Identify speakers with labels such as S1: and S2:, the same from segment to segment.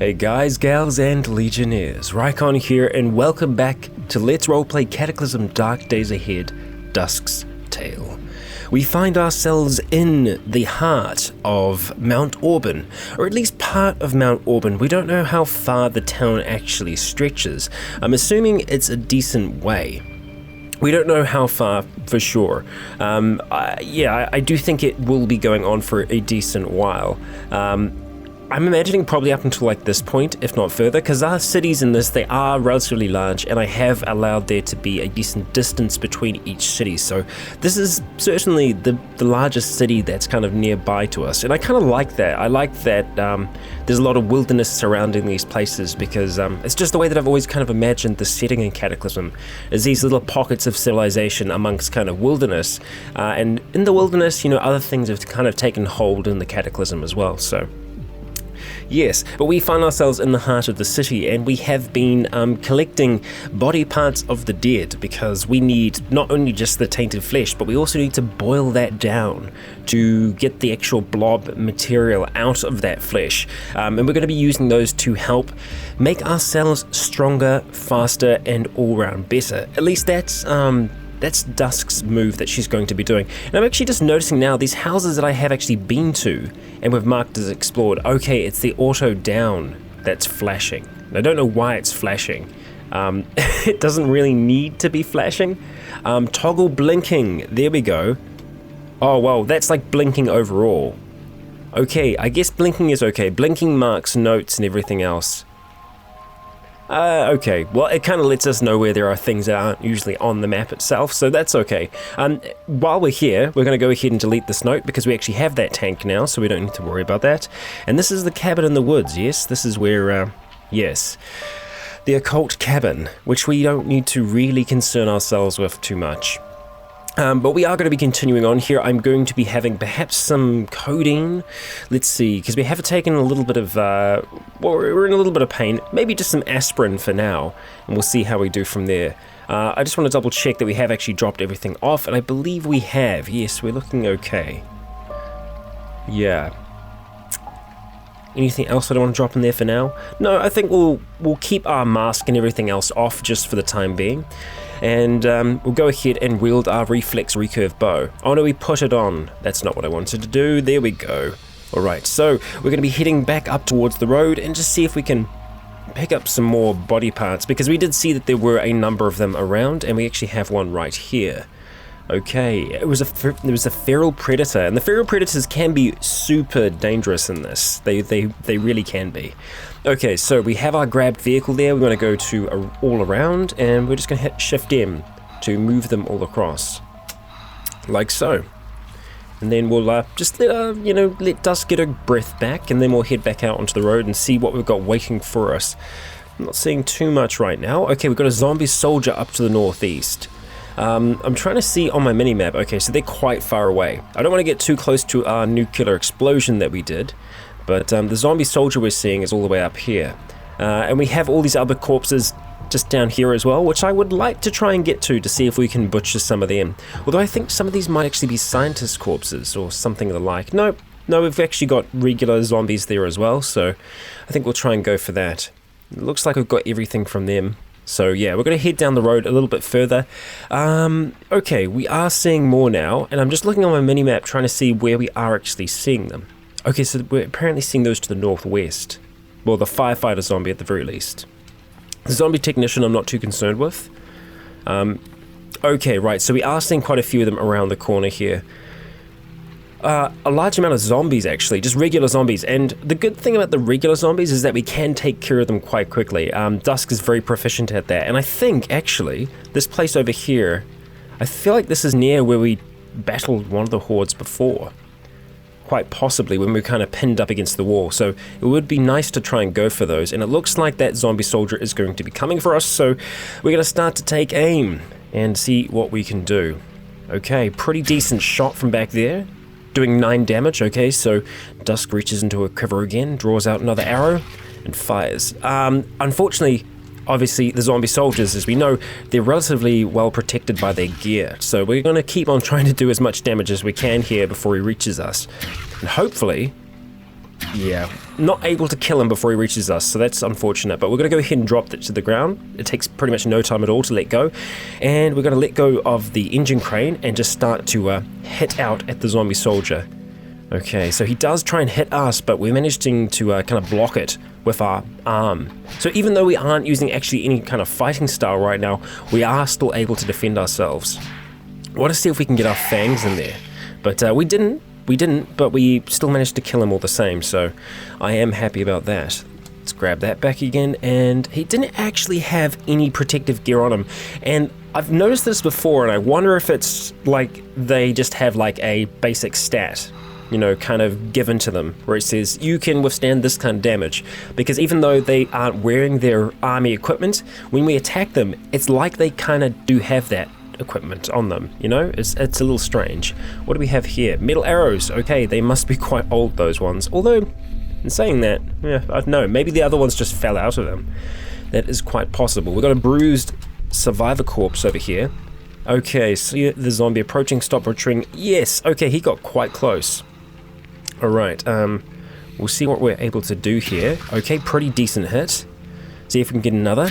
S1: Hey guys, gals, and legionnaires, Rycon here, and welcome back to Let's Roleplay Cataclysm Dark Days Ahead, Dusk's Tale. We find ourselves in the heart of Mount Auburn, or at least part of Mount Auburn. We don't know how far the town actually stretches. I'm assuming it's a decent way. We don't know how far for sure. I do think it will be going on for a decent while. I'm imagining probably up until like this point, if not further, because our cities in this, they are relatively large, and I have allowed there to be a decent distance between each city. So this is certainly the largest city that's kind of nearby to us, and I kind of like that. I like that there's a lot of wilderness surrounding these places, because it's just the way that I've always kind of imagined the setting in Cataclysm, is these little pockets of civilization amongst kind of wilderness, and in the wilderness, you know, other things have kind of taken hold in the Cataclysm as well, so... Yes, but we find ourselves in the heart of the city, and we have been collecting body parts of the dead, because we need not only just the tainted flesh, but we also need to boil that down to get the actual blob material out of that flesh. And we're going to be using those to help make ourselves stronger, faster, and all-round better. At least that's Dusk's move that she's going to be doing. And I'm actually just noticing now, these houses that I have actually been to and we've marked as explored, okay, it's the auto down that's flashing. And I don't know why it's flashing. It doesn't really need to be flashing. Toggle blinking, there we go. Oh, well, that's like blinking overall. Okay, I guess blinking is okay. Blinking marks notes and everything else. Okay, well, it kind of lets us know where there are things that aren't usually on the map itself, so that's okay. While we're here, we're going to go ahead and delete this note, because we actually have that tank now, so we don't need to worry about that. And this is the cabin in the woods, yes? This is where, yes, the occult cabin, which we don't need to really concern ourselves with too much. But we are going to be continuing on here. I'm going to be having perhaps some codeine. Let's see, because we have taken a little bit of, we're in a little bit of pain. Maybe just some aspirin for now, and we'll see how we do from there. I just want to double check that we have actually dropped everything off, and I believe we have. Yes, we're looking okay. Yeah. Anything else that I want to drop in there for now? No, I think we'll keep our mask and everything else off just for the time being. And we'll go ahead and wield our reflex recurve bow. Oh no, we put it on. That's not what I wanted to do. There we go. Alright, so we're going to be heading back up towards the road and just see if we can pick up some more body parts, because we did see that there were a number of them around, and we actually have one right here. Okay, there was a feral predator, and the feral predators can be super dangerous in this. They really can be. Okay, so we have our grabbed vehicle there. We're going to go to all around, and we're just going to hit Shift M to move them all across, like so. And then we'll just let Dusk get her breath back, and then we'll head back out onto the road and see what we've got waiting for us. I'm not seeing too much right now. Okay, we've got a zombie soldier up to the northeast. I'm trying to see on my mini-map. Okay, so they're quite far away. I don't want to get too close to our nuclear explosion that we did, but the zombie soldier we're seeing is all the way up here. And we have all these other corpses just down here as well, which I would like to try and get to see if we can butcher some of them. Although I think some of these might actually be scientist corpses or something of the like. No, we've actually got regular zombies there as well, so I think we'll try and go for that. It looks like we've got everything from them. So yeah, we're going to head down the road a little bit further. Okay, we are seeing more now, and I'm just looking on my mini-map trying to see where we are actually seeing them. Okay, so we're apparently seeing those to the northwest. Well, the firefighter zombie at the very least. The zombie technician I'm not too concerned with. Okay, right, so we are seeing quite a few of them around the corner here. A large amount of zombies, actually, just regular zombies, and the good thing about the regular zombies is that we can take care of them quite quickly. Dusk is very proficient at that, and I think, actually, this place over here, I feel like this is near where we battled one of the hordes before. Quite possibly, when we were kind of pinned up against the wall, so it would be nice to try and go for those, and it looks like that zombie soldier is going to be coming for us, so we're going to start to take aim and see what we can do. Okay, pretty decent shot from back there. Doing 9 damage, okay, so Dusk reaches into her quiver again, draws out another arrow, and fires. Unfortunately, obviously, the zombie soldiers, as we know, they're relatively well protected by their gear, so we're going to keep on trying to do as much damage as we can here before he reaches us. And hopefully, Yeah, not able to kill him before he reaches us, so that's unfortunate, but we're going to go ahead and drop it to the ground. It takes pretty much no time at all to let go, and we're going to let go of the engine crane and just start to hit out at the zombie soldier. Okay, so he does try and hit us, but we're managing to kind of block it with our arm. So even though we aren't using actually any kind of fighting style right now, we are still able to defend ourselves. I want to see if we can get our fangs in there, but we didn't, but we still managed to kill him all the same, so I am happy about that. Let's grab that back again, and he didn't actually have any protective gear on him, and I've noticed this before, and I wonder if it's like they just have like a basic stat, you know, kind of given to them, where it says you can withstand this kind of damage, because even though they aren't wearing their army equipment, when we attack them, it's like they kind of do have that equipment on them, you know? It's a little strange. What do we have here? Metal arrows. Okay, they must be quite old, those ones. Although, in saying that, yeah, I don't know, maybe the other ones just fell out of them. That is quite possible. We've got a bruised survivor corpse over here. Okay, see the zombie approaching, stop butchering. Yes, okay, he got quite close. Alright, we'll see what we're able to do here. Okay, pretty decent hit. See if we can get another.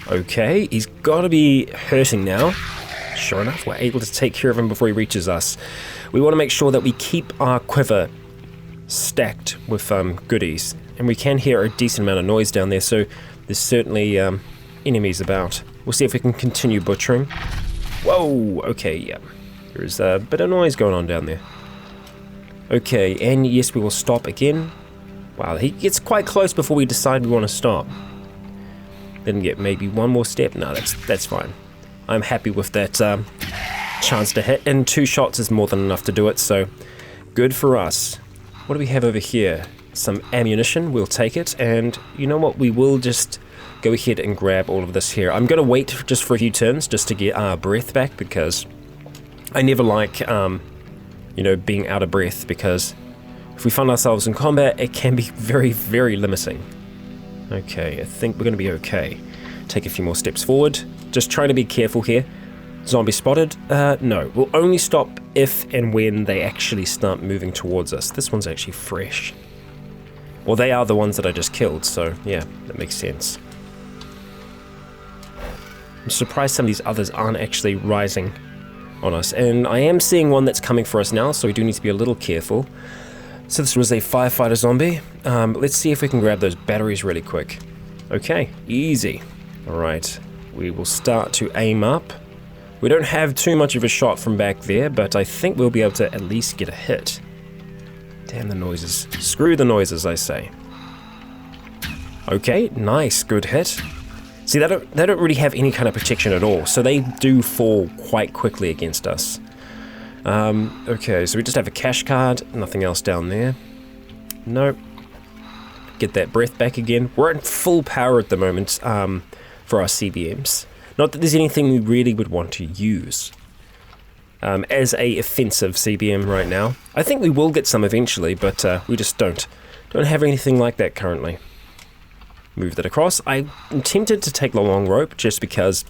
S1: Okay, he's got to be hurting now. Sure enough, we're able to take care of him before he reaches us. We want to make sure that we keep our quiver stacked with goodies. And we can hear a decent amount of noise down there, so there's certainly enemies about. We'll see if we can continue butchering. Whoa, okay, yeah. There's a bit of noise going on down there. Okay, and yes, we will stop again. Wow, he gets quite close before we decide we want to stop. Then get maybe one more step. No, that's fine. I'm happy with that chance to hit, and 2 shots is more than enough to do it, so good for us. What do we have over here? Some ammunition, we'll take it, and you know what, we will just go ahead and grab all of this here. I'm going to wait just for a few turns just to get our breath back, because I never like, you know, being out of breath, because if we find ourselves in combat, it can be very, very limiting. Okay, I think we're going to be okay. Take a few more steps forward. Just trying to be careful here. Zombie spotted? No. We'll only stop if and when they actually start moving towards us. This one's actually fresh. Well, they are the ones that I just killed, so yeah, that makes sense. I'm surprised some of these others aren't actually rising on us. And I am seeing one that's coming for us now, so we do need to be a little careful. So this was a firefighter zombie. Let's see if we can grab those batteries really quick. Okay, easy. Alright, we will start to aim up. We don't have too much of a shot from back there, but I think we'll be able to at least get a hit. Damn the noises. Screw the noises, I say. Okay, nice, good hit. See, they don't really have any kind of protection at all, so they do fall quite quickly against us. Okay, so we just have a cash card, nothing else down there. Nope. Get that breath back again. We're at full power at the moment for our CBMs. Not that there's anything we really would want to use as a offensive CBM right now. I think we will get some eventually, but we just don't have anything like that currently. Move that across. I'm tempted to take the long rope just because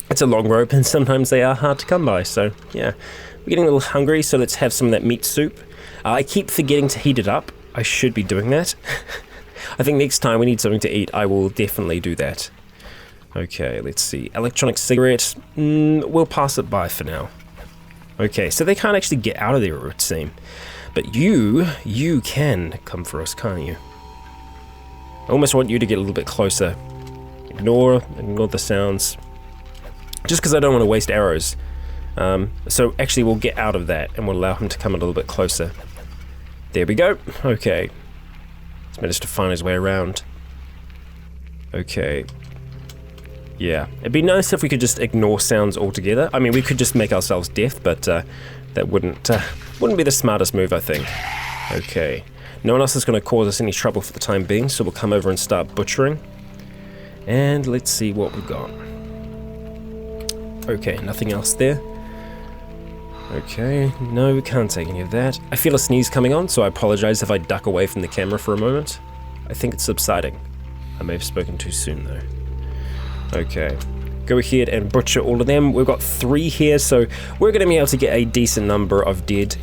S1: it's a long rope and sometimes they are hard to come by, so yeah. We're getting a little hungry, so let's have some of that meat soup. I keep forgetting to heat it up. I should be doing that. I think next time we need something to eat, I will definitely do that. Okay, let's see. Electronic cigarettes. We'll pass it by for now. Okay, so they can't actually get out of there, it would seem. But you can come for us, can't you? I almost want you to get a little bit closer. Ignore the sounds. Just because I don't want to waste arrows. So actually we'll get out of that and we'll allow him to come a little bit closer. There we go. Okay. He's managed to find his way around. Okay. Yeah. It'd be nice if we could just ignore sounds altogether. I mean, we could just make ourselves deaf, but that wouldn't be the smartest move, I think. Okay. No one else is going to cause us any trouble for the time being, so we'll come over and start butchering. And let's see what we've got. Okay, nothing else there. Okay, no, we can't take any of that. I feel a sneeze coming on, so I apologize if I duck away from the camera for a moment. I think it's subsiding. I may have spoken too soon, though. Okay, go ahead and butcher all of them. We've got 3 here, so we're going to be able to get a decent number of dead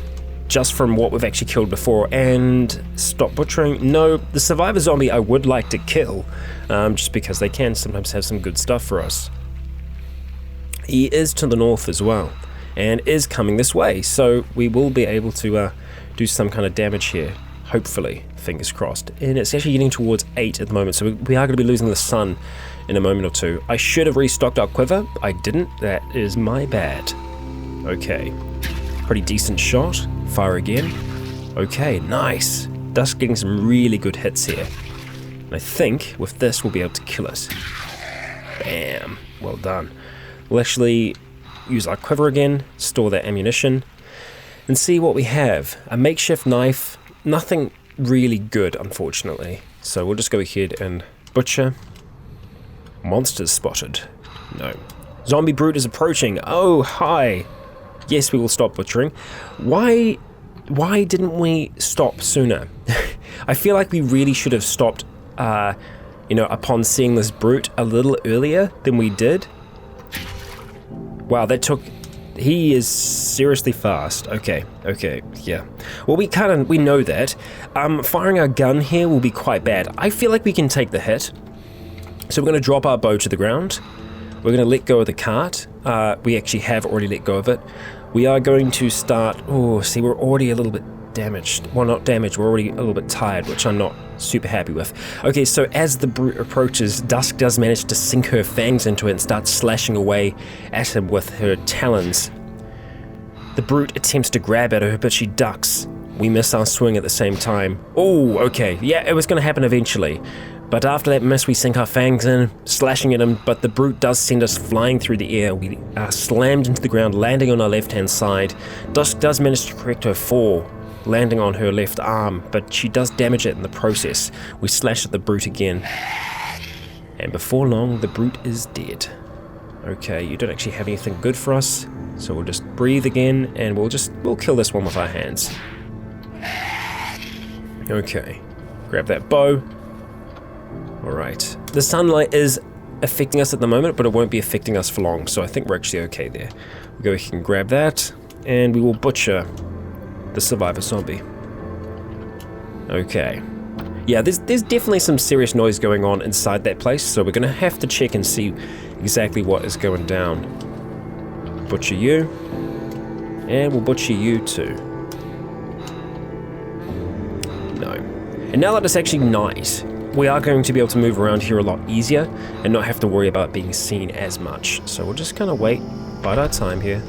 S1: just from what we've actually killed before. And stop butchering. No, the survivor zombie I would like to kill, just because they can sometimes have some good stuff for us. He is to the north as well, and is coming this way, so we will be able to do some kind of damage here, hopefully, fingers crossed. And it's actually getting towards 8 at the moment, so we are going to be losing the sun in a moment or two. I should have restocked our quiver. I didn't. That is my bad. Okay, pretty decent shot. Fire again. Okay, nice. Dusk getting some really good hits here. And I think with this we'll be able to kill it. Bam. Well done. We'll actually use our quiver again, store that ammunition, and see what we have. A makeshift knife, nothing really good, unfortunately. So we'll just go ahead and butcher. Monsters spotted. No. Zombie brute is approaching. Oh, hi. Yes, we will stop butchering. Why didn't we stop sooner? I feel like we really should have stopped, upon seeing this brute a little earlier than we did. Wow, he is seriously fast. Okay, yeah. Well, we know that. Firing our gun here will be quite bad. I feel like we can take the hit. So we're going to drop our bow to the ground. We're going to let go of the cart. We actually have already let go of it. We are going to start... Oh, see, we're already a little bit damaged. Well, not damaged, we're already a little bit tired, which I'm not super happy with. Okay, so as the brute approaches, Dusk does manage to sink her fangs into it and starts slashing away at him with her talons. The brute attempts to grab at her, but she ducks. We miss our swing at the same time. Oh, okay. Yeah, it was going to happen eventually. But after that miss, we sink our fangs in, slashing at him, but the brute does send us flying through the air. We are slammed into the ground, landing on our left-hand side. Dusk does manage to correct her fall, landing on her left arm, but she does damage it in the process. We slash at the brute again. And before long, the brute is dead. Okay, you don't actually have anything good for us, so we'll just breathe again, and we'll kill this one with our hands. Okay, grab that bow. Alright, the sunlight is affecting us at the moment, but it won't be affecting us for long, so I think we're actually okay there. We'll go ahead and grab that, and we will butcher the survivor zombie. Okay. Yeah, there's definitely some serious noise going on inside that place, so we're going to have to check and see exactly what is going down. Butcher you, and we'll butcher you too. No. And now that it's actually night, we are going to be able to move around here a lot easier and not have to worry about being seen as much. So we'll just kind of wait, bide our time here.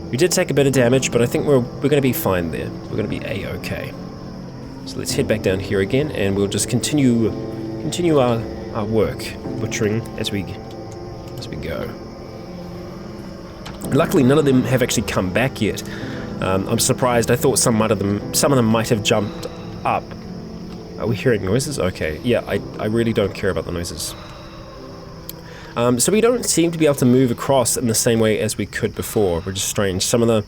S1: We did take a bit of damage, but I think we're going to be fine there. We're going to be a-okay. So let's head back down here again, and we'll just continue our work, butchering as we go. Luckily, none of them have actually come back yet. I'm surprised. I thought some of them might have jumped up. Are we hearing noises? Okay, yeah, I really don't care about the noises. So we don't seem to be able to move across in the same way as we could before, which is strange. Some of the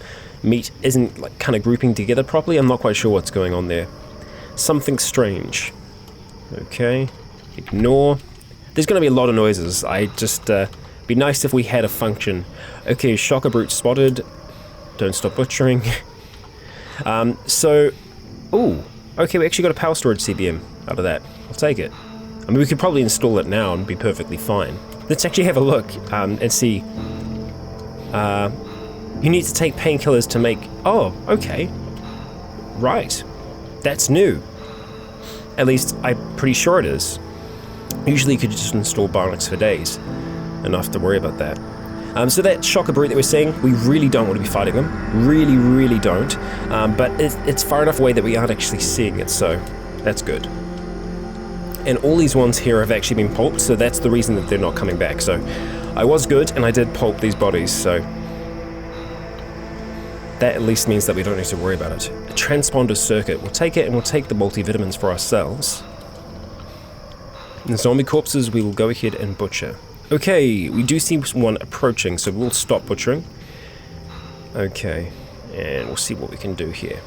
S1: meat isn't like kind of grouping together properly. I'm not quite sure what's going on there. Something strange. Okay, ignore. There's going to be a lot of noises. Be nice if we had a function. Okay, shocker brute spotted. Don't stop butchering. Ooh. Okay, we actually got a power storage CBM out of that. I'll take it. I mean, we could probably install it now and be perfectly fine. Let's actually have a look and see. You need to take painkillers to make... Oh, okay. Right. That's new. At least, I'm pretty sure it is. Usually you could just install bionics for days. Enough to worry about that. So that shocker brute that we're seeing, we really don't want to be fighting them. Really, really don't. But it's far enough away that we aren't actually seeing it, so that's good. And all these ones here have actually been pulped, so that's the reason that they're not coming back. So I was good, and I did pulp these bodies, so that at least means that we don't need to worry about it. A transponder circuit. We'll take it, and we'll take the multivitamins for ourselves. And the zombie corpses we will go ahead and butcher. Okay, we do see one approaching, so we'll stop butchering. Okay, and we'll see what we can do here.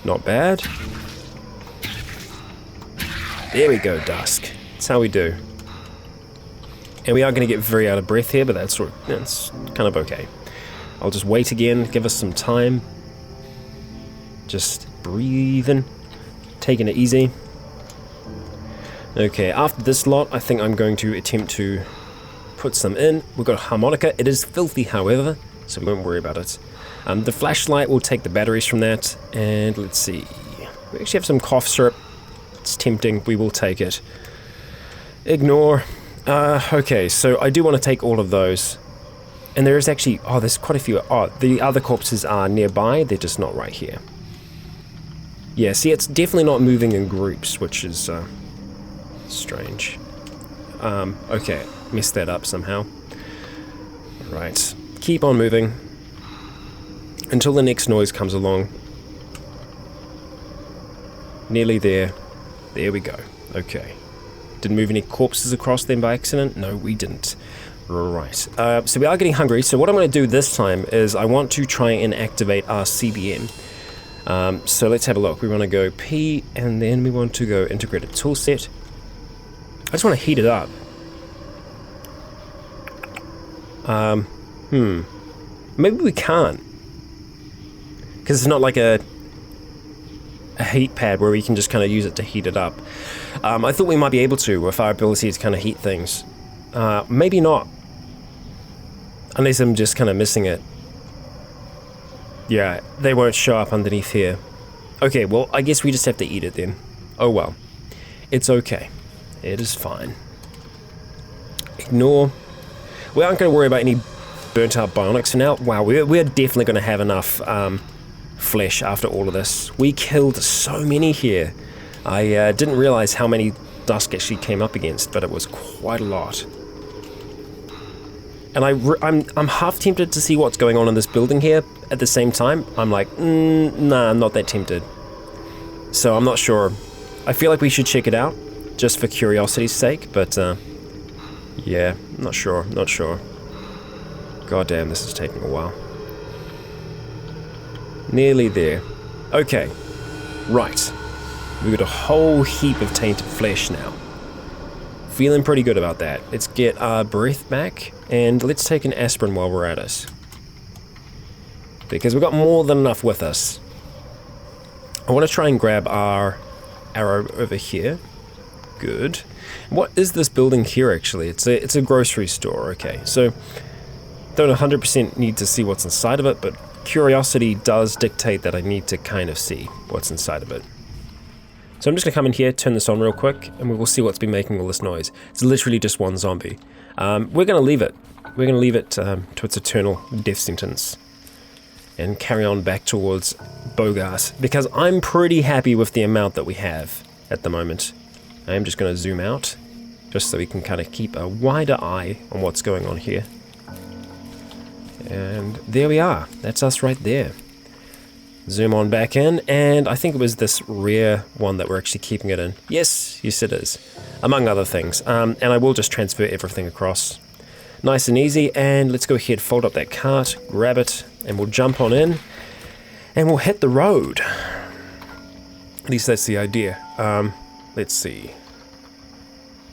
S1: Not bad. There we go, Dusk. That's how we do. And we are going to get very out of breath here, but that's kind of okay. I'll just wait again, give us some time. Just breathing, taking it easy. Okay, after this lot, I think I'm going to attempt to put some in. We've got a harmonica. It is filthy, however, so we won't worry about it. The flashlight, will take the batteries from that, and let's see. We actually have some cough syrup. It's tempting. We will take it. Ignore. Okay, so I do want to take all of those. And there is actually... Oh, there's quite a few. Oh, the other corpses are nearby. They're just not right here. Yeah, see, it's definitely not moving in groups, which is strange. Okay, messed that up somehow. Right, keep on moving until the next noise comes along. Nearly there. There we go. Okay. Didn't move any corpses across them by accident? No, we didn't. Right. So we are getting hungry, so what I'm going to do this time is I want to try and activate our CBM. So let's have a look. We want to go P, and then we want to go integrated toolset. I just want to heat it up. Maybe we can't. Because it's not like a heat pad where we can just kind of use it to heat it up. I thought we might be able to with our ability to kind of heat things. Maybe not. Unless I'm just kind of missing it. Yeah, they won't show up underneath here. Okay, well, I guess we just have to eat it then. Oh well. It's okay. It is fine. Ignore. We aren't going to worry about any burnt out bionics for now. Wow, we're definitely going to have enough flesh after all of this. We killed so many here. I didn't realize how many Dusk actually came up against, but it was quite a lot. And I'm half tempted to see what's going on in this building here. At the same time, I'm like, nah, I'm not that tempted. So I'm not sure. I feel like we should check it out, just for curiosity's sake, but yeah, not sure. God damn, this is taking a while. Nearly there. Okay, right. We've got a whole heap of tainted flesh now. Feeling pretty good about that. Let's get our breath back, and let's take an aspirin while we're at it. Because we've got more than enough with us. I want to try and grab our arrow over here. Good. What is this building here, actually? It's a grocery store, okay. So, don't 100% need to see what's inside of it, but curiosity does dictate that I need to kind of see what's inside of it. So I'm just going to come in here, turn this on real quick, and we will see what's been making all this noise. It's literally just one zombie. We're going to leave it. We're going to leave it to its eternal death sentence. And carry on back towards Bogart. Because I'm pretty happy with the amount that we have at the moment. I am just going to zoom out, just so we can kind of keep a wider eye on what's going on here. And there we are. That's us right there. Zoom on back in, and I think it was this rare one that we're actually keeping it in. Yes it is. Among other things. And I will just transfer everything across. Nice and easy, and let's go ahead, fold up that cart, grab it, and we'll jump on in, and we'll hit the road. At least that's the idea. Let's see.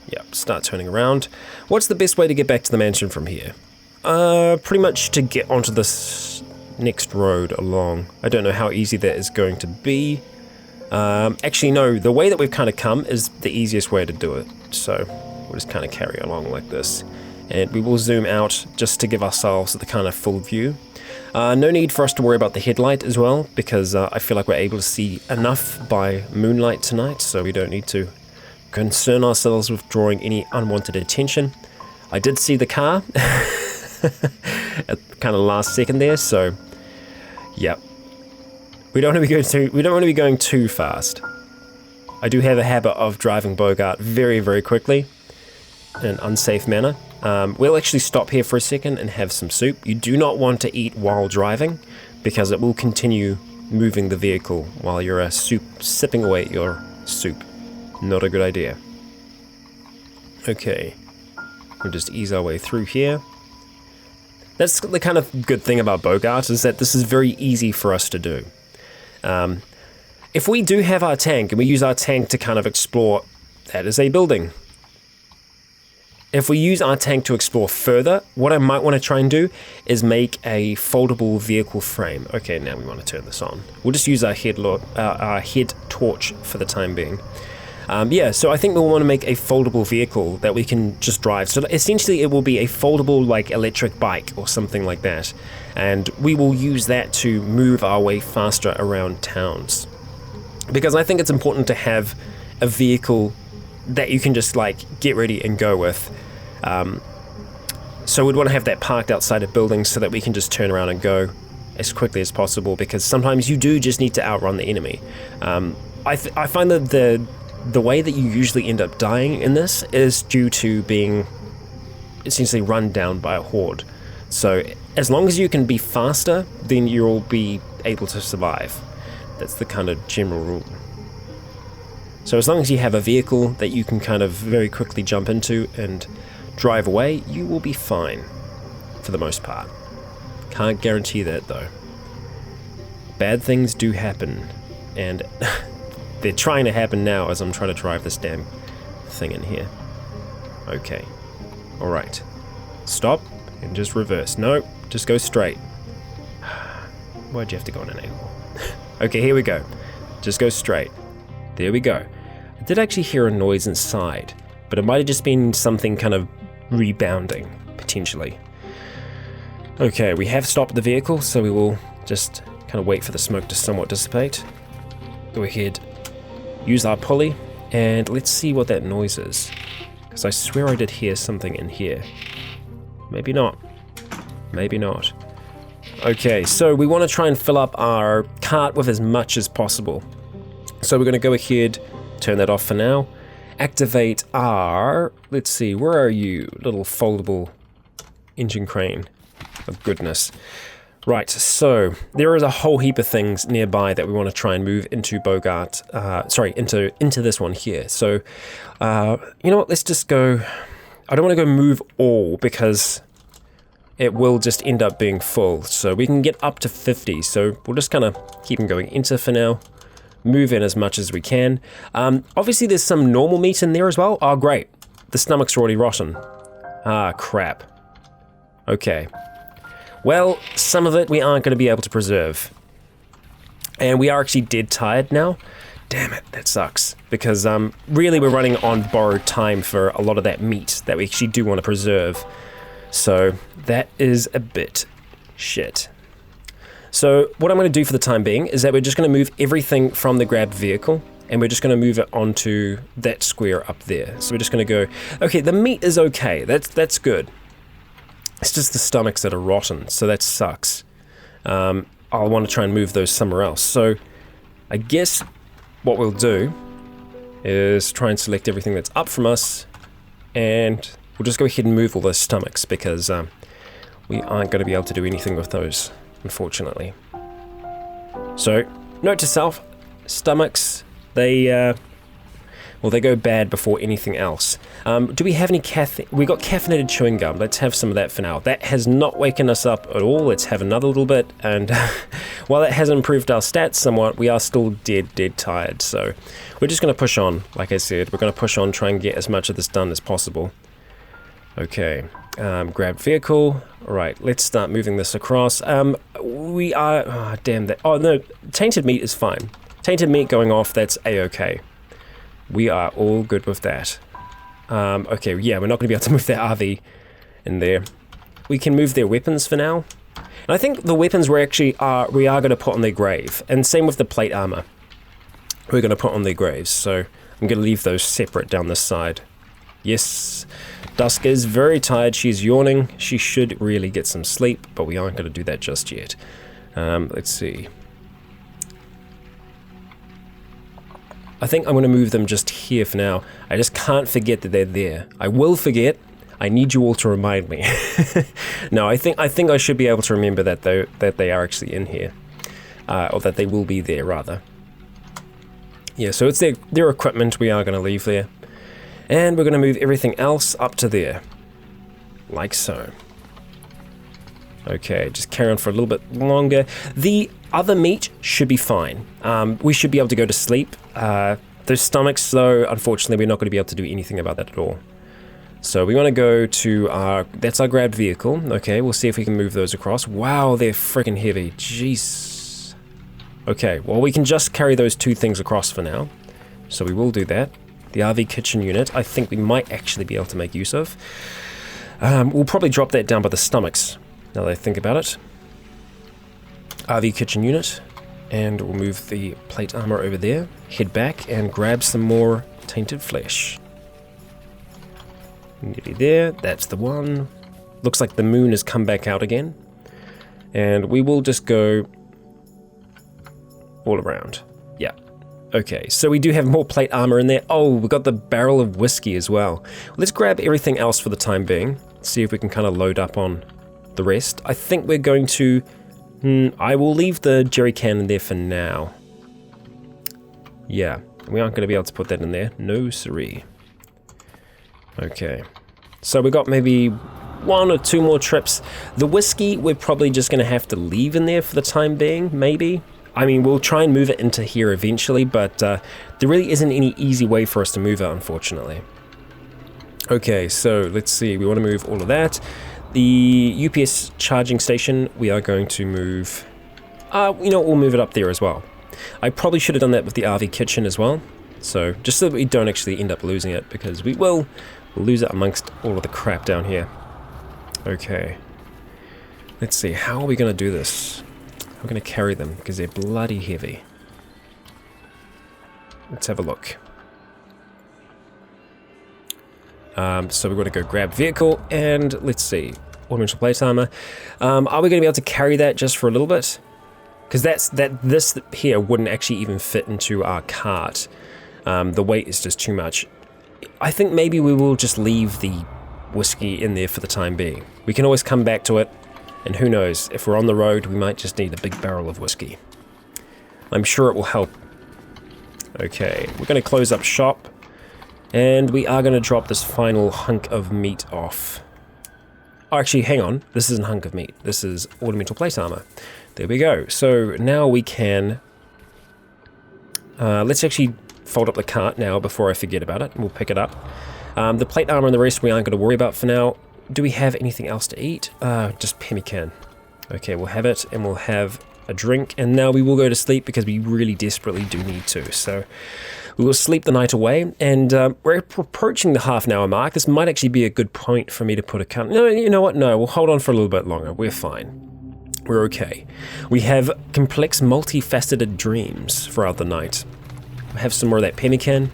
S1: Yep, start turning around. What's the best way to get back to the mansion from here? Pretty much to get onto this next road along. I don't know how easy that is going to be. Actually, no, the way that we've kind of come is the easiest way to do it. So we'll just kind of carry along like this. And we will zoom out just to give ourselves the kind of full view. No need for us to worry about the headlight as well, because I feel like we're able to see enough by moonlight tonight, so we don't need to concern ourselves with drawing any unwanted attention. I did see the car at kind of last second there, so yep. We don't want to be going too fast. I do have a habit of driving Bogart very, very quickly in an unsafe manner. We'll actually stop here for a second and have some soup. You do not want to eat while driving, because it will continue moving the vehicle while you're sipping away at your soup. Not a good idea. Okay, we'll just ease our way through here. That's the kind of good thing about Bogart, is that this is very easy for us to do. If we do have our tank, and we use our tank to kind of explore, that is a building. If we use our tank to explore further, what I might want to try and do is make a foldable vehicle frame. Okay, now we want to turn this on. We'll just use our head torch for the time being. Yeah, so I think we'll want to make a foldable vehicle that we can just drive. So essentially it will be a foldable like electric bike or something like that. And we will use that to move our way faster around towns. Because I think it's important to have a vehicle that you can just like get ready and go with. So we'd want to have that parked outside of buildings so that we can just turn around and go as quickly as possible, because sometimes you do just need to outrun the enemy. I find that the way that you usually end up dying in this is due to being essentially run down by a horde. So as long as you can be faster, then you'll be able to survive. That's the kind of general rule. So as long as you have a vehicle that you can kind of very quickly jump into and drive away, you will be fine for the most part. Can't guarantee that though. Bad things do happen, and they're trying to happen now as I'm trying to drive this damn thing in here. Okay. Alright. Stop and just reverse. No, just go straight. Why'd you have to go on an angle? Okay, here we go. Just go straight. There we go. I did actually hear a noise inside, but it might have just been something kind of rebounding, potentially. Okay, we have stopped the vehicle, so we will just kind of wait for the smoke to somewhat dissipate. Go ahead, use our pulley, and let's see what that noise is. Because I swear I did hear something in here. Maybe not. Maybe not. Okay, so we want to try and fill up our cart with as much as possible. So we're going to go ahead, turn that off for now, activate our, let's see, where are you, little foldable engine crane, oh goodness. Right, so there is a whole heap of things nearby that we want to try and move into Bogart, into this one here. So, you know what, let's just go, I don't want to go move all because it will just end up being full. So we can get up to 50, so we'll just kind of keep them going into for now. Move in as much as we can. Obviously there's some normal meat in there as well. Oh great, the stomach's already rotten. Ah crap. Okay. Well, some of it we aren't going to be able to preserve. And we are actually dead tired now. Damn it, that sucks. Because really we're running on borrowed time for a lot of that meat that we actually do want to preserve. So that is a bit shit. So what I'm going to do for the time being is that we're just going to move everything from the grabbed vehicle, and we're just going to move it onto that square up there. So we're just going to go, okay, the meat is okay, that's good. It's just the stomachs that are rotten, so that sucks. I'll want to try and move those somewhere else. So I guess what we'll do is try and select everything that's up from us, and we'll just go ahead and move all those stomachs, because we aren't going to be able to do anything with those, unfortunately. So, note to self, stomachs, they go bad before anything else. Do we have any we got caffeinated chewing gum. Let's have some of that for now. That has not waken us up at all. Let's have another little bit, and while it has improved our stats somewhat, we are still dead tired, so we're just going to push on. Like I said, we're going to push on, try and get as much of this done as possible. Okay, grab vehicle. Alright, let's start moving this across. We are, oh damn that, oh no, tainted meat is fine. Tainted meat going off, that's a-okay. We are all good with that. Okay, yeah, we're not going to be able to move that RV in there. We can move their weapons for now. And I think the weapons we are going to put on their grave. And same with the plate armor. We're going to put on their graves, so I'm going to leave those separate down this side. Yes, Dusk is very tired, she's yawning, she should really get some sleep, but we aren't going to do that just yet. Let's see. I think I'm going to move them just here for now. I just can't forget that they're there. I will forget, I need you all to remind me. No, I think I should be able to remember that they are actually in here. Or that they will be there, rather. Yeah, so it's their equipment we are going to leave there. And we're going to move everything else up to there. Like so. Okay, just carry on for a little bit longer. The other meat should be fine. We should be able to go to sleep. Those stomachs, though, unfortunately, we're not going to be able to do anything about that at all. So we want to go to our, that's our grabbed vehicle. Okay, we'll see if we can move those across. Wow, they're freaking heavy. Jeez. Okay, well we can just carry those 2 things across for now. So we will do that. The RV kitchen unit, I think we might actually be able to make use of. We'll probably drop that down by the stomachs, now that I think about it. RV kitchen unit, and we'll move the plate armor over there, head back and grab some more tainted flesh. Nearly there, that's the one. Looks like the moon has come back out again. And we will just go all around. Yeah. Okay, so we do have more plate armor in there. Oh, we've got the barrel of whiskey as well. Let's grab everything else for the time being. See if we can kind of load up on the rest. I think we're going to... I will leave the jerry can in there for now. Yeah, we aren't going to be able to put that in there. No siree. Okay, so we got maybe 1 or 2 more trips. The whiskey we're probably just going to have to leave in there for the time being, maybe. I mean, we'll try and move it into here eventually, but there really isn't any easy way for us to move it, unfortunately. Okay, so let's see. We want to move all of that. The UPS charging station, we are going to move... we'll move it up there as well. I probably should have done that with the RV kitchen as well. So, just so that we don't actually end up losing it, because we will lose it amongst all of the crap down here. Okay. Let's see, how are we going to do this? We're going to carry them, because they're bloody heavy. Let's have a look. So we're going to go grab vehicle, and let's see. Ornamental plate armor. Are we going to be able to carry that just for a little bit? Because this here wouldn't actually even fit into our cart. The weight is just too much. I think maybe we will just leave the whiskey in there for the time being. We can always come back to it, and who knows, if we're on the road, we might just need a big barrel of whiskey. I'm sure it will help. Okay, we're going to close up shop, and we are going to drop this final hunk of meat off. Oh, actually, hang on. This isn't hunk of meat. This is ornamental plate armor. There we go. So now we can... let's actually fold up the cart now before I forget about it, and we'll pick it up. The plate armor and the rest we aren't going to worry about for now. Do we have anything else to eat? Just pemmican. Okay, we'll have it, and we'll have a drink, and now we will go to sleep because we really desperately do need to. So we will sleep the night away, and we're approaching the half-an-hour mark. This might actually be a good point for me to put a count. No, you know what? No, we'll hold on for a little bit longer. We're fine. We're okay. We have complex, multifaceted dreams throughout the night. We'll have some more of that pemmican,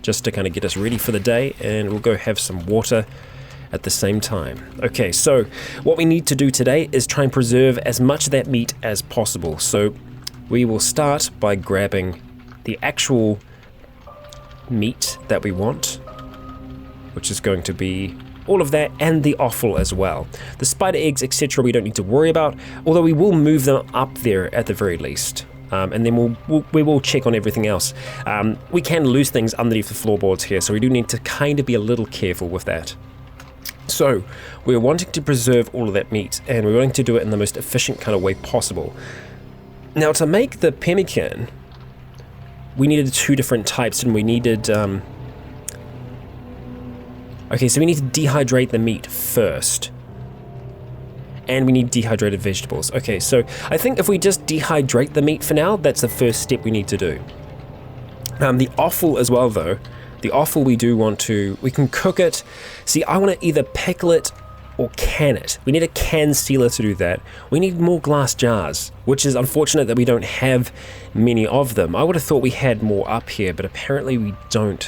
S1: just to kind of get us ready for the day, and we'll go have some water at the same time. Okay, so what we need to do today is try and preserve as much of that meat as possible. So we will start by grabbing the actual meat that we want, which is going to be all of that and the offal as well. The spider eggs, etc., we don't need to worry about, although we will move them up there at the very least. And then we will check on everything else. We can lose things underneath the floorboards here, so we do need to kind of be a little careful with that. So, we're wanting to preserve all of that meat, and we're wanting to do it in the most efficient kind of way possible. Now, to make the pemmican, we needed 2 different types, and we needed... Okay, so we need to dehydrate the meat first. And we need dehydrated vegetables. Okay, so I think if we just dehydrate the meat for now, that's the first step we need to do. The offal as well, though. The offal we do want to... We can cook it. See, I want to either pickle it or can it. We need a can sealer to do that. We need more glass jars, which is unfortunate that we don't have many of them. I would have thought we had more up here, but apparently we don't,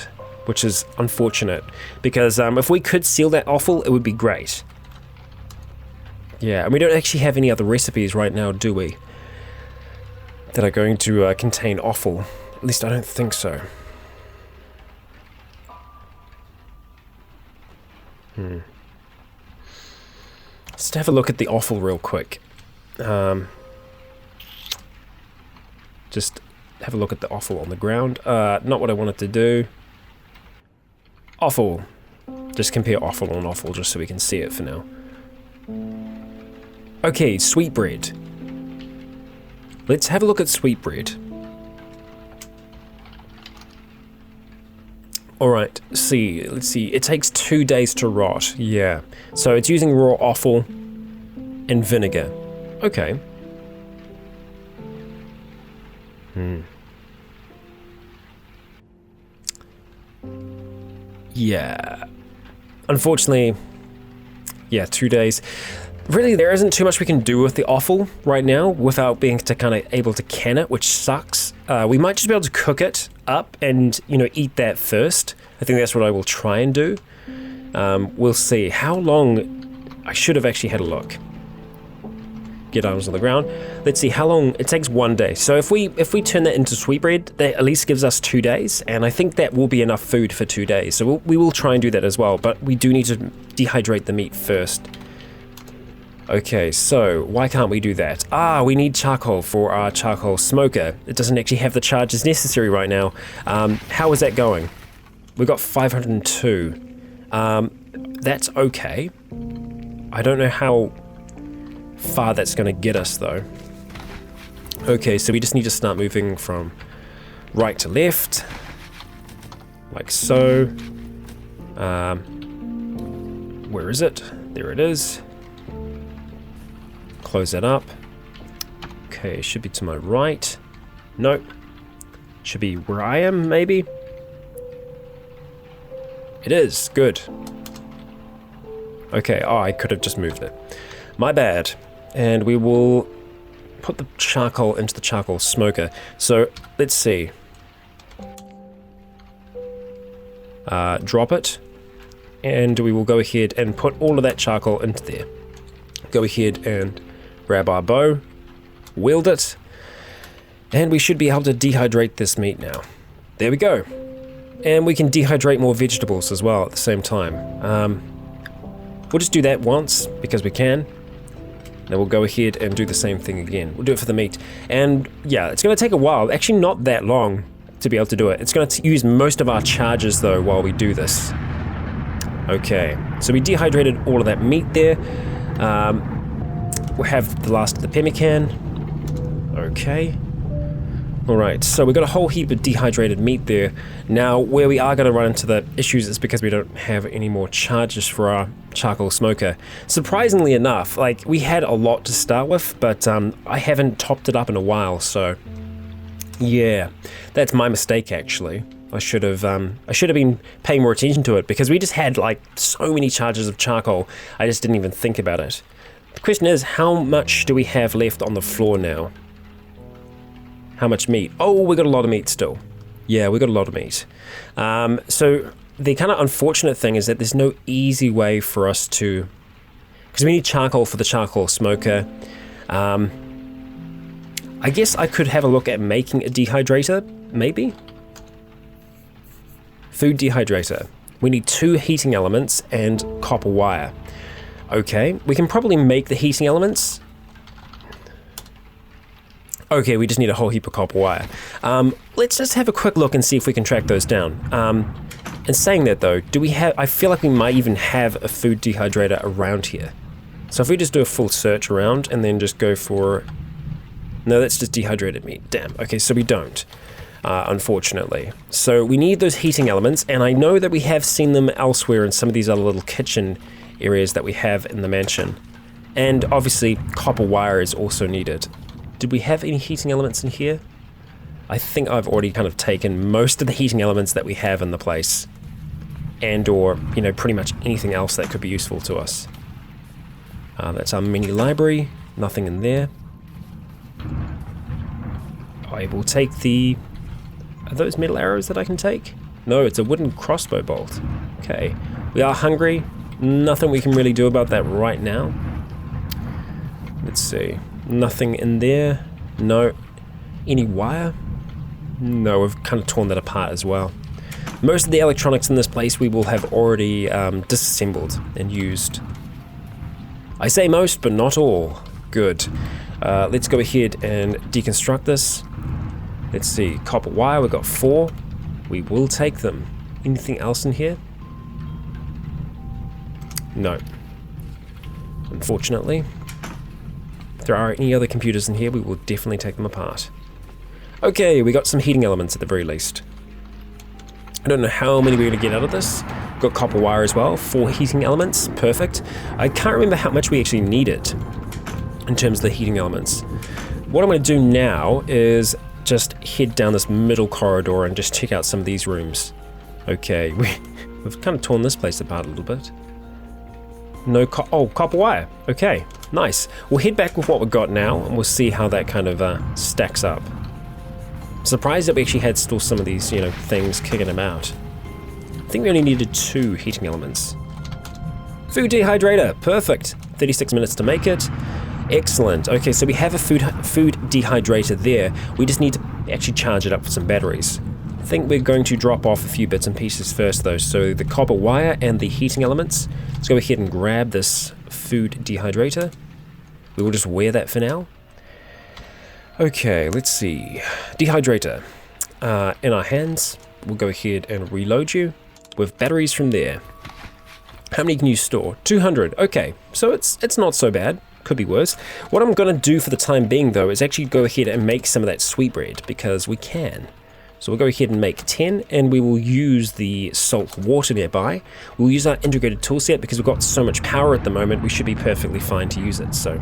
S1: which is unfortunate. Because if we could seal that offal, it would be great. Yeah, and we don't actually have any other recipes right now, do we? That are going to contain offal. At least I don't think so. Let's have a look at the offal real quick. Just have a look at the offal on the ground. Not what I wanted to do. Offal. Just compare offal on offal just so we can see it for now. Okay, sweetbread. Let's have a look at sweetbread. Alright, let's see. It takes 2 days to rot. Yeah. So it's using raw offal and vinegar. Okay. Yeah. Unfortunately, yeah, 2 days. Really, there isn't too much we can do with the offal right now without being able to can it, which sucks. We might just be able to cook it up and, eat that first. I think that's what I will try and do. We'll see. How long... I should have actually had a look. Get items on the ground. Let's see how long... It takes 1 day. So if we turn that into sweetbread, that at least gives us 2 days, and I think that will be enough food for 2 days. So we will try and do that as well, but we do need to dehydrate the meat first. Okay, so why can't we do that? We need charcoal for our charcoal smoker. It doesn't actually have the charges necessary right now. How is that going? We've got 502. That's okay. I don't know how far that's going to get us, though. Okay, so we just need to start moving from right to left. Like so. Where is it? There it is. Close that up. Okay, it should be to my right. Nope. Should be where I am, maybe? It is. Good. Okay, I could have just moved it. My bad. And we will put the charcoal into the charcoal smoker. So, let's see. Drop it. And we will go ahead and put all of that charcoal into there. Go ahead and grab our bow, wield it, and we should be able to dehydrate this meat now. There we go. And we can dehydrate more vegetables as well at the same time. We'll just do that once, because we can. Then we'll go ahead and do the same thing again. We'll do it for the meat. And yeah, it's going to take a while. Actually, not that long to be able to do it. It's going to use most of our charges, though, while we do this. Okay, so we dehydrated all of that meat there. We'll have the last of the pemmican. Okay. Alright, so we've got a whole heap of dehydrated meat there. Now, where we are going to run into the issues is because we don't have any more charges for our charcoal smoker. Surprisingly enough, we had a lot to start with, but I haven't topped it up in a while, so... Yeah, that's my mistake, actually. I should have been paying more attention to it, because we just had, so many charges of charcoal, I just didn't even think about it. The question is, how much do we have left on the floor now? How much meat? Oh, we got a lot of meat still. Yeah, we got a lot of meat. So the kind of unfortunate thing is that there's no easy way for us to... Because we need charcoal for the charcoal smoker. I guess I could have a look at making a dehydrator, maybe? Food dehydrator. We need 2 heating elements and copper wire. Okay, we can probably make the heating elements. Okay, we just need a whole heap of copper wire. Let's just have a quick look and see if we can track those down. And saying that though, do we have... I feel like we might even have a food dehydrator around here. So if we just do a full search around and then just go for... No, that's just dehydrated meat. Damn. Okay, so we don't. Unfortunately. So we need those heating elements, and I know that we have seen them elsewhere in some of these other little kitchen areas that we have in the mansion. And obviously, copper wire is also needed. Did we have any heating elements in here? I think I've already kind of taken most of the heating elements that we have in the place. And or, pretty much anything else that could be useful to us. That's our mini library. Nothing in there. I will take the... Are those metal arrows that I can take? No, it's a wooden crossbow bolt. Okay. We are hungry. Nothing we can really do about that right now. Let's see. Nothing in there. No. Any wire? No, we've kind of torn that apart as well. Most of the electronics in this place we will have already disassembled and used. I say most, but not all. Good. Let's go ahead and deconstruct this. Let's see. Copper wire, we've got 4. We will take them. Anything else in here? No. Unfortunately. If there are any other computers in here, we will definitely take them apart. Okay, we got some heating elements at the very least. I don't know how many we're going to get out of this. Got copper wire as well, 4 heating elements, perfect. I can't remember how much we actually needed in terms of the heating elements. What I'm going to do now is just head down this middle corridor and just check out some of these rooms. Okay, we've kind of torn this place apart a little bit. No copper wire. Okay, nice. We'll head back with what we've got now, and we'll see how that kind of stacks up. Surprised that we actually had still some of these, you know, things kicking them out. I think we only needed 2 heating elements. Food dehydrator, perfect. 36 minutes to make it. Excellent. Okay, so we have a food dehydrator there. We just need to actually charge it up with some batteries. I think we're going to drop off a few bits and pieces first though. So the copper wire and the heating elements. Let's go ahead and grab this food dehydrator. We will just wear that for now. Okay, let's see. Dehydrator in our hands. We'll go ahead and reload you with batteries from there. How many can you store? 200. Okay, so it's not so bad. Could be worse. What I'm going to do for the time being though is actually go ahead and make some of that sweetbread because we can. So we'll go ahead and make 10 and we will use the salt water nearby. We'll use our integrated toolset because we've got so much power at the moment, we should be perfectly fine to use it. So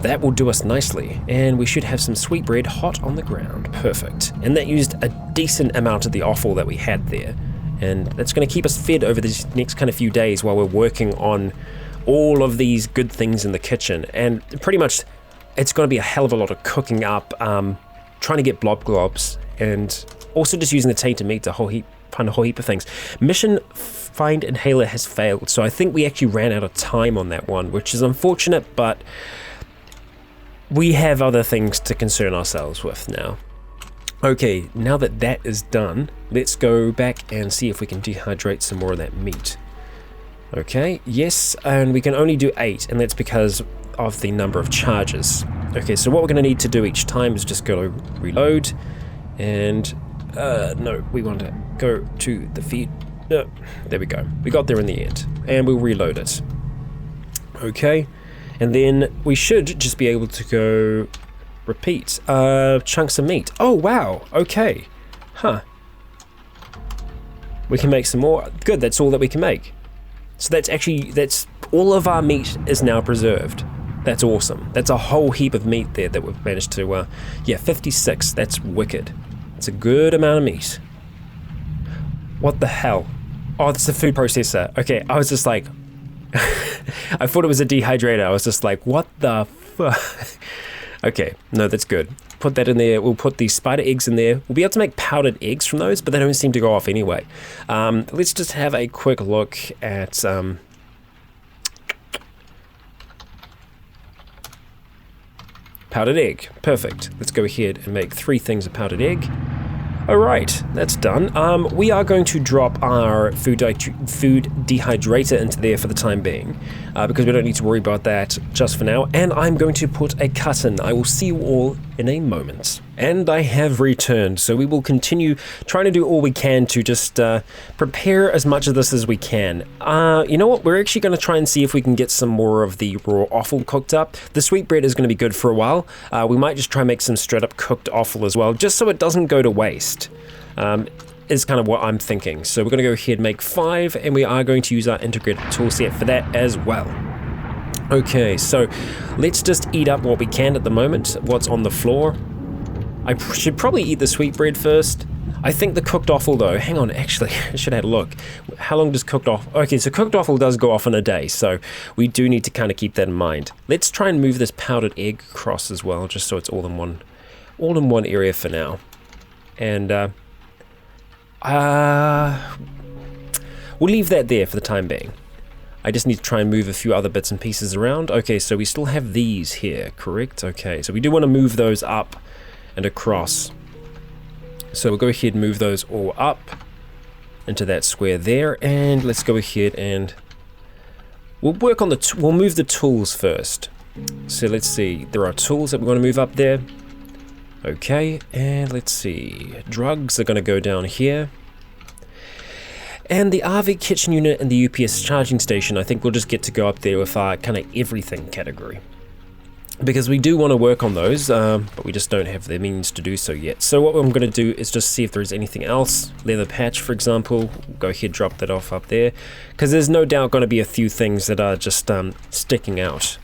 S1: that will do us nicely, and we should have some sweetbread hot on the ground. Perfect. And that used a decent amount of the offal that we had there, and that's going to keep us fed over these next kind of few days while we're working on all of these good things in the kitchen. And pretty much it's going to be a hell of a lot of cooking up, trying to get blob globs, and also just using the tainted meat to find a whole heap of things. Mission Find Inhaler has failed, so I think we actually ran out of time on that one, which is unfortunate, but we have other things to concern ourselves with now. Okay, now that that is done, let's go back and see if we can dehydrate some more of that meat. Okay, yes, and we can only do 8, and that's because of the number of charges. Okay, so what we're going to need to do each time is just go reload, and no, we want to go to the feed. No, there we go. We got there in the end, and we'll reload it. Okay. And then we should just be able to go repeat chunks of meat. Oh, wow. Okay. Huh. We can make some more. Good, that's all that we can make. So that's all of our meat is now preserved. That's awesome. That's a whole heap of meat there that we've managed to, 56. That's wicked. It's a good amount of meat. What the hell? Oh, it's a food processor. Okay, I was just like, I thought it was a dehydrator. I was just like, what the fuck? Okay, no, that's good. Put that in there. We'll put the spider eggs in there. We'll be able to make powdered eggs from those, but they don't seem to go off anyway. Let's just have a quick look at... powdered egg. Perfect. Let's go ahead and make 3 things of powdered egg. Alright, that's done. We are going to drop our food dehydrator into there for the time being, because we don't need to worry about that just for now, and I'm going to put a cut in. I will see you all in a moment. And I have returned, so we will continue trying to do all we can to just prepare as much of this as we can. You know what, we're actually going to try and see if we can get some more of the raw offal cooked up. The sweetbread is going to be good for a while. We might just try and make some straight up cooked offal as well, just so it doesn't go to waste. Is kind of what I'm thinking. So we're going to go ahead and make 5, and we are going to use our integrated toolset for that as well. Okay, so let's just eat up what we can at the moment, what's on the floor. I should probably eat the sweetbread first. I think the cooked offal though, hang on, actually, I should have had a look. How long does cooked offal? Okay, so cooked offal does go off in a day, so we do need to kind of keep that in mind. Let's try and move this powdered egg across as well, just so it's all in one area for now. And we'll leave that there for the time being. I just need to try and move a few other bits and pieces around. Okay, so we still have these here, correct? Okay, so we do want to move those up and across. So we'll go ahead and move those all up into that square there, and let's go ahead and we'll work on we'll move the tools first. So let's see, there are tools that we want to move up there. Okay, and let's see, drugs are going to go down here. And the RV kitchen unit and the UPS charging station, I think we'll just get to go up there with our kind of everything category. because we do want to work on those, but we just don't have the means to do so yet. So what I'm going to do is just see if there's anything else. Leather patch, for example. Go ahead, drop that off up there, because there's no doubt going to be a few things that are just sticking out.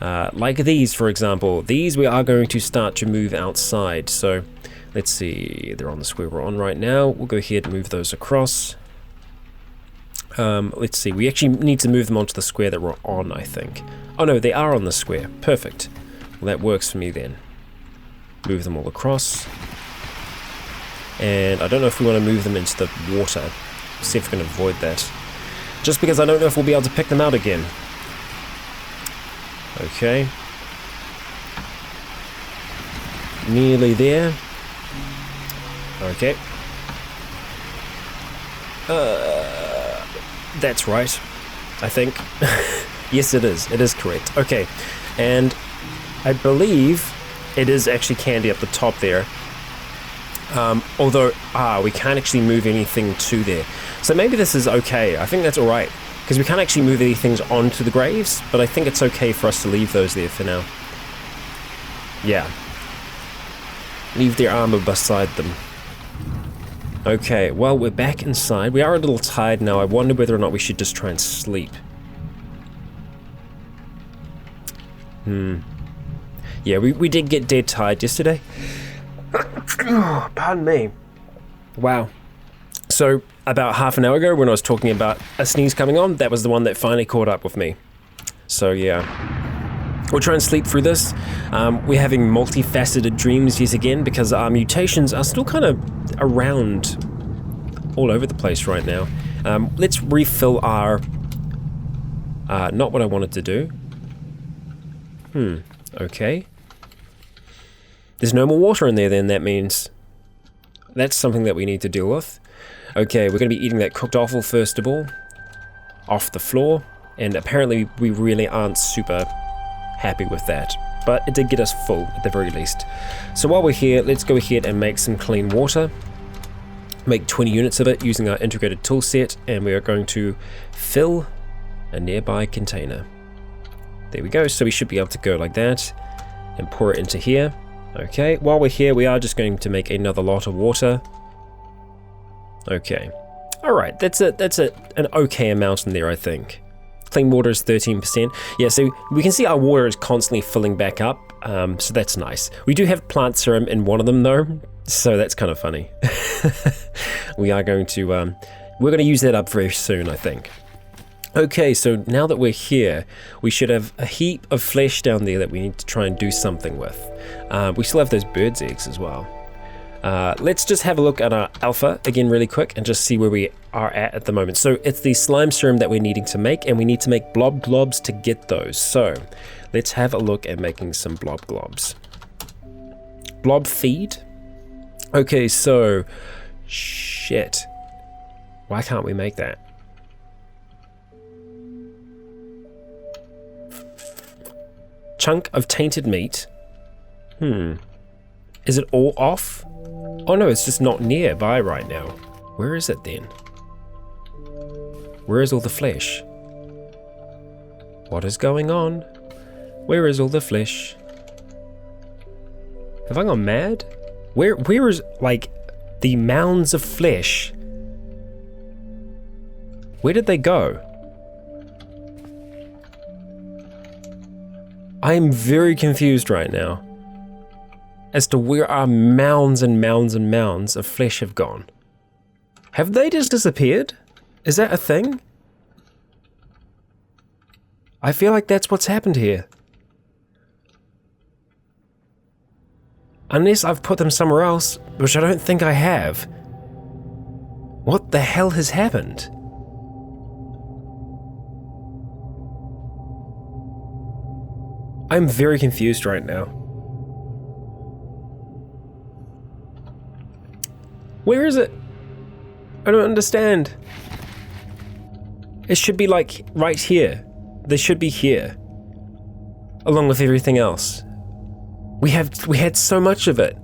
S1: Like these, for example. These we are going to start to move outside. So let's see, they're on the square we're on right now. We'll go ahead and move those across. Let's see, we actually need to move them onto the square that we're on, I think. Oh no, they are on the square. Perfect. Well, that works for me then. Move them all across. And I don't know if we want to move them into the water. See if we can avoid that. Just because I don't know if we'll be able to pick them out again. Okay. Nearly there. Okay. That's right, I think. Yes, it is. It is correct. Okay, and I believe it is actually candy up the top there. Although, we can't actually move anything to there. So maybe this is okay. I think that's alright, because we can't actually move any things onto the graves, but I think it's okay for us to leave those there for now. Yeah. Leave their armor beside them. Okay, well, we're back inside. We are a little tired now. I wonder whether or not we should just try and sleep. Yeah, we did get dead tired yesterday. Pardon me. Wow. So, about half an hour ago when I was talking about a sneeze coming on, that was the one that finally caught up with me. So, yeah. We'll try and sleep through this. We're having multifaceted dreams yet again because our mutations are still kind of around all over the place right now. Let's refill our... not what I wanted to do. Okay. There's no more water in there then, that means. That's something that we need to deal with. Okay, we're going to be eating that cooked offal first of all. Off the floor. And apparently we really aren't super happy with that, but it did get us full at the very least. So while we're here, let's go ahead and make some clean water. Make 20 units of it using our integrated tool set, and we are going to fill a nearby container. There we go. So we should be able to go like that and pour it into here. Okay, while we're here, we are just going to make another lot of water. Okay, all right, that's an okay amount in there, I think. Clean water is 13%. Yeah, so we can see our water is constantly filling back up, so that's nice. We do have plant serum in one of them though, so that's kind of funny. We are going to, we're going to use that up very soon, I think. Okay, so now that we're here, we should have a heap of flesh down there that we need to try and do something with. We still have those bird's eggs as well. Let's just have a look at our alpha again really quick and just see where we are at the moment. So it's the slime serum that we're needing to make, and we need to make blob globs to get those. So let's have a look at making some blob globs. Blob feed. Okay, so shit. Why can't we make that? Chunk of tainted meat. Is it all off? Oh no, it's just not nearby right now. Where is it then? Where is all the flesh? What is going on? Where is all the flesh? Have I gone mad? Where is, like, the mounds of flesh? Where did they go? I am very confused right now as to where our mounds and mounds and mounds of flesh have gone. Have they just disappeared? Is that a thing? I feel like that's what's happened here. Unless I've put them somewhere else, which I don't think I have. What the hell has happened? I'm very confused right now. Where is it? I don't understand. It should be like right here. They should be here. Along with everything else. We had so much of it.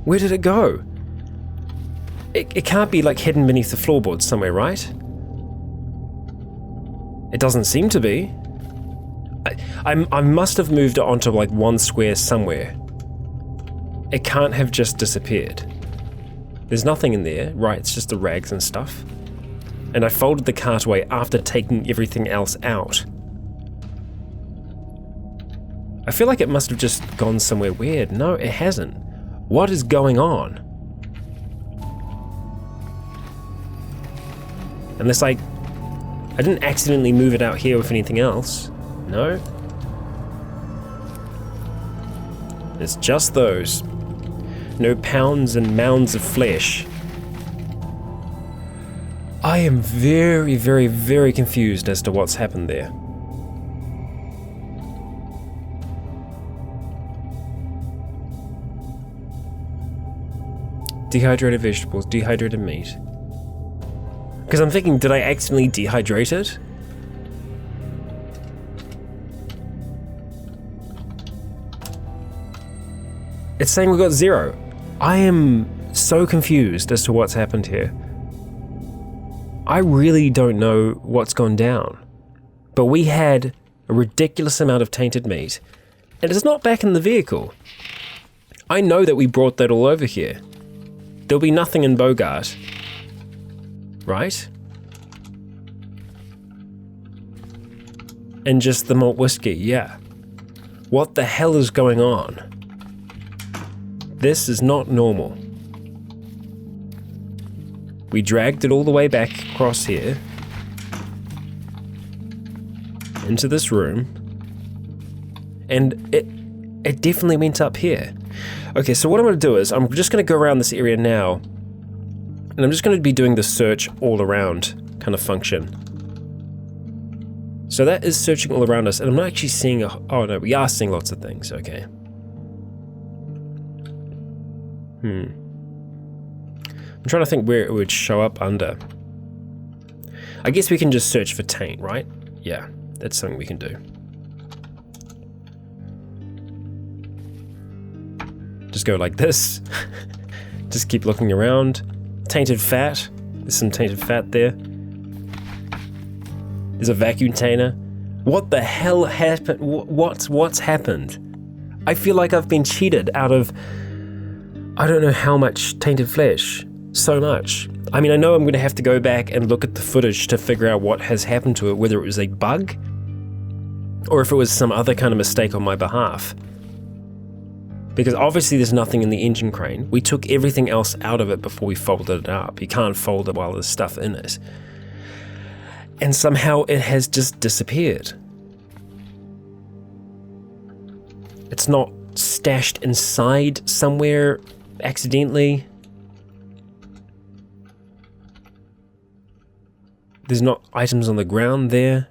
S1: Where did it go? It can't be like hidden beneath the floorboards somewhere, right? It doesn't seem to be. I must have moved it onto like one square somewhere. It can't have just disappeared. There's nothing in there, right? It's just the rags and stuff. And I folded the cart away after taking everything else out. I feel like it must have just gone somewhere weird. No, it hasn't. What is going on? Unless I didn't accidentally move it out here with anything else. No. It's just those. No pounds and mounds of flesh. I am very, very, very confused as to what's happened there. Dehydrated vegetables, dehydrated meat. Because I'm thinking, did I accidentally dehydrate it? It's saying we got 0. I am so confused as to what's happened here. I really don't know what's gone down. But we had a ridiculous amount of tainted meat, and it's not back in the vehicle. I know that we brought that all over here. There'll be nothing in Bogart. Right? And just the malt whiskey, yeah. What the hell is going on? This is not normal. We dragged it all the way back across here. Into this room. And it definitely went up here. Okay, so what I'm going to do is, I'm just going to go around this area now. And I'm just going to be doing the search all around kind of function. So that is searching all around us, and I'm not actually seeing oh no, we are seeing lots of things, okay. I'm trying to think where it would show up under. I guess we can just search for taint, right? Yeah, that's something we can do. Just go like this. Just keep looking around. Tainted fat. There's some tainted fat there. There's a vacuum container. What the hell happened? What's happened? I feel like I've been cheated out of I don't know how much tainted flesh. So much. I mean, I know I'm going to have to go back and look at the footage to figure out what has happened to it, whether it was a bug or if it was some other kind of mistake on my behalf. Because obviously there's nothing in the engine crane. We took everything else out of it before we folded it up. You can't fold it while there's stuff in it. And somehow it has just disappeared. It's not stashed inside somewhere accidentally. There's not items on the ground there.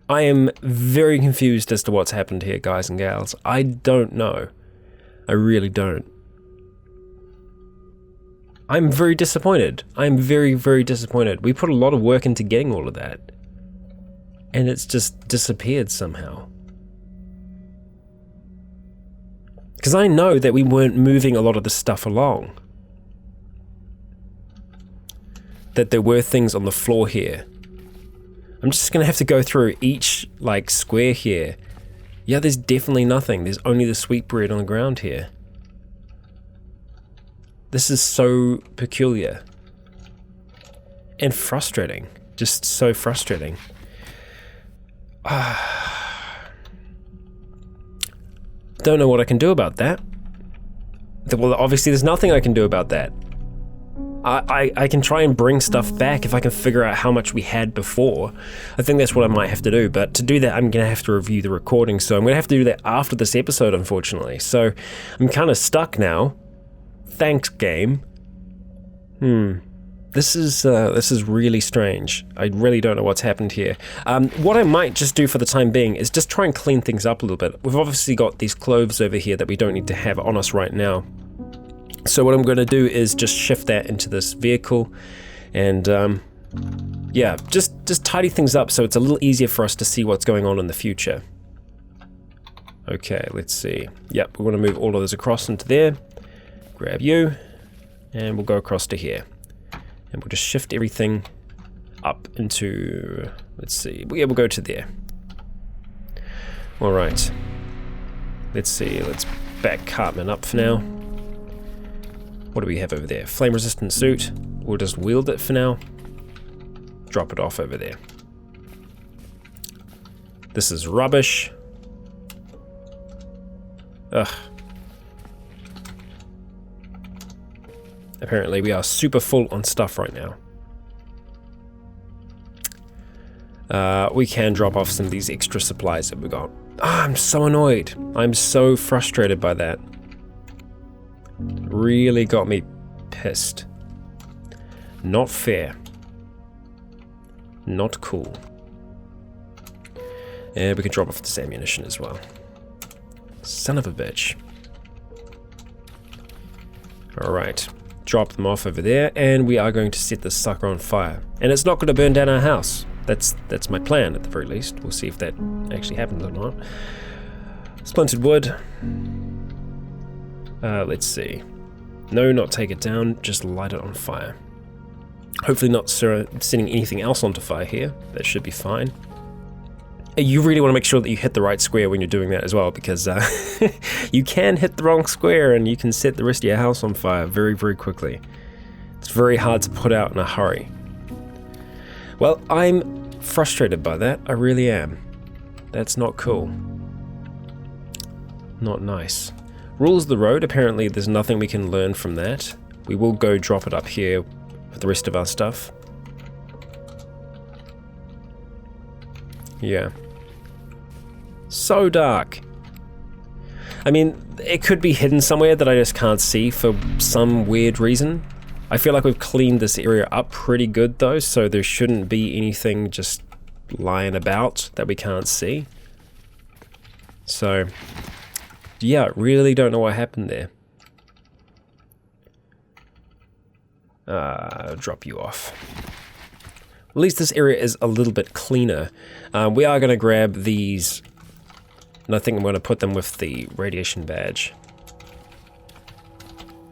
S1: I am very confused as to what's happened here, guys and gals. I don't know. I really don't. I'm very disappointed. I'm very, very disappointed. We put a lot of work into getting all of that. And it's just disappeared somehow. Because I know that we weren't moving a lot of the stuff along. That there were things on the floor here. I'm just gonna have to go through each, like, square here. Yeah, there's definitely nothing. There's only the sweetbread on the ground here. This is so peculiar. And frustrating. Just so frustrating. Don't know what I can do about that. Well, obviously there's nothing I can do about that. I can try and bring stuff back if I can figure out how much we had before. I think that's what I might have to do, but to do that I'm going to have to review the recording, so I'm going to have to do that after this episode, unfortunately. So I'm kind of stuck now. Thanks, game. This is really strange. I really don't know what's happened here. What I might just do for the time being is just try and clean things up a little bit. We've obviously got these cloves over here that we don't need to have on us right now. So what I'm going to do is just shift that into this vehicle and yeah, just tidy things up so it's a little easier for us to see what's going on in the future. Okay, let's see. Yep, we want to move all of those across into there. Grab you, and we'll go across to here. And we'll just shift everything up into Let's see. Yeah, we'll go to there. Alright. Let's see. Let's back Cartman up for now. What do we have over there? Flame resistant suit. We'll just wield it for now. Drop it off over there. This is rubbish. Ugh. Apparently we are super full on stuff right now. We can drop off some of these extra supplies that we got. I'm so annoyed. I'm so frustrated by that. Really got me pissed. Not fair. Not cool. And we can drop off this ammunition as well. Son of a bitch. Alright. Drop them off over there, and we are going to set this sucker on fire. And it's not going to burn down our house. That's my plan, at the very least. We'll see if that actually happens or not. Splintered wood. Let's see. No, not take it down, just light it on fire. Hopefully not setting anything else onto fire here. That should be fine. You really want to make sure that you hit the right square when you're doing that as well, because you can hit the wrong square and you can set the rest of your house on fire very, very quickly. It's very hard to put out in a hurry. Well, I'm frustrated by that. I really am. That's not cool. Not nice. Rules of the road. Apparently there's nothing we can learn from that. We will go drop it up here with the rest of our stuff. Yeah. So dark. I mean, it could be hidden somewhere that I just can't see for some weird reason. I feel like we've cleaned this area up pretty good though, so there shouldn't be anything just lying about that we can't see. So, yeah, really don't know what happened there. Drop you off. At least this area is a little bit cleaner. We are going to grab these, and I think I'm going to put them with the radiation badge.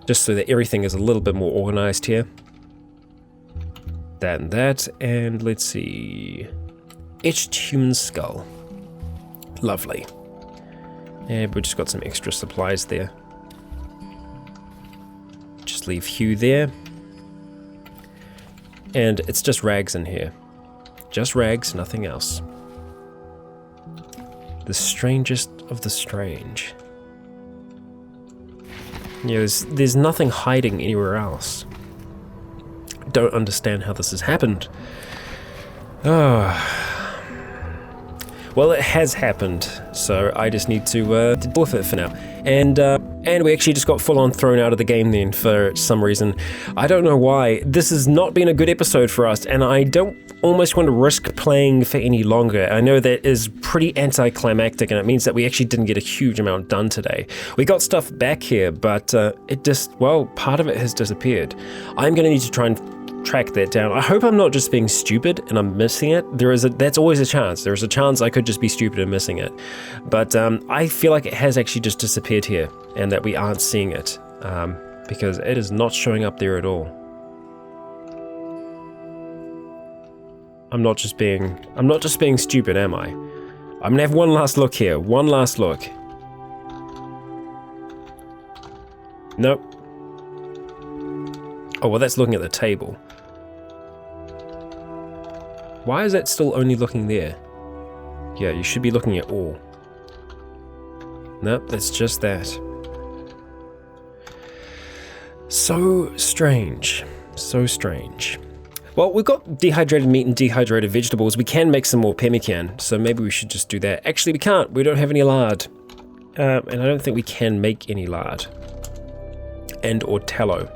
S1: Just so that everything is a little bit more organized here. That and that, and let's see. Etched human skull. Lovely. And we've just got some extra supplies there. Just leave Hugh there. And it's just rags in here. Just rags, nothing else. The strangest of the strange. You know, there's nothing hiding anywhere else. Don't understand how this has happened. Well, it has happened, so I just need to deal with it for now. And we actually just got full on thrown out of the game then for some reason. I don't know why. This has not been a good episode for us, and I don't almost want to risk playing for any longer. I know that is pretty anticlimactic, and it means that we actually didn't get a huge amount done today. We got stuff back here, but it just, well, part of it has disappeared. I'm going to need to try and track that down. I hope I'm not just being stupid and I'm missing it. That's always a chance. There's a chance I could just be stupid and missing it. But I feel like it has actually just disappeared here and that we aren't seeing it because it is not showing up there at all. I'm not just being stupid, am I? I'm gonna have one last look here. One last look. Nope. Oh, well, that's looking at the table. Why is that still only looking there? Yeah, you should be looking at all. Nope, that's just that. So strange. So strange. Well, we've got dehydrated meat and dehydrated vegetables. We can make some more pemmican, so maybe we should just do that. Actually, we can't. We don't have any lard. And I don't think we can make any lard. And or tallow.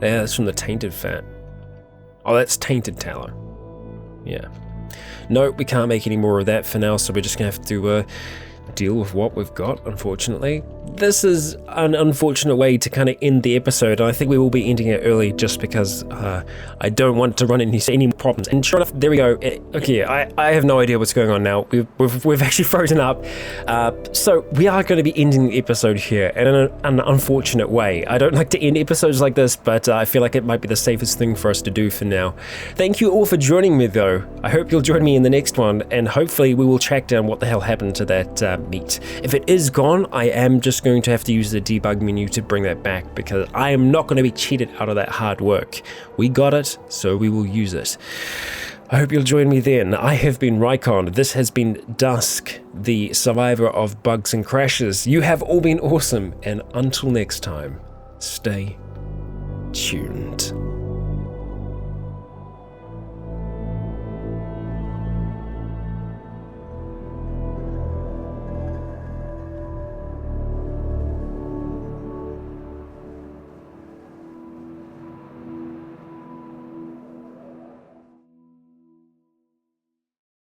S1: Yeah, that's from the tainted fat. Oh, that's tainted tallow. Yeah. No, we can't make any more of that for now, so we're just going to have to deal with what we've got, unfortunately. This is an unfortunate way to kind of end the episode. I think we will be ending it early just because I don't want to run into any problems. And sure enough, there we go. Okay, I have no idea what's going on now. We've actually frozen up. So we are going to be ending the episode here in an unfortunate way. I don't like to end episodes like this, but I feel like it might be the safest thing for us to do for now. Thank you all for joining me, though. I hope you'll join me in the next one, and hopefully we will track down what the hell happened to that meat. If it is gone, I am just going to have to use the debug menu to bring that back, because I am not going to be cheated out of that hard work. We got it, so we will use it. I hope you'll join me then. I have been Rycon. This has been Dusk, the survivor of bugs and crashes. You have all been awesome, and until next time, stay tuned.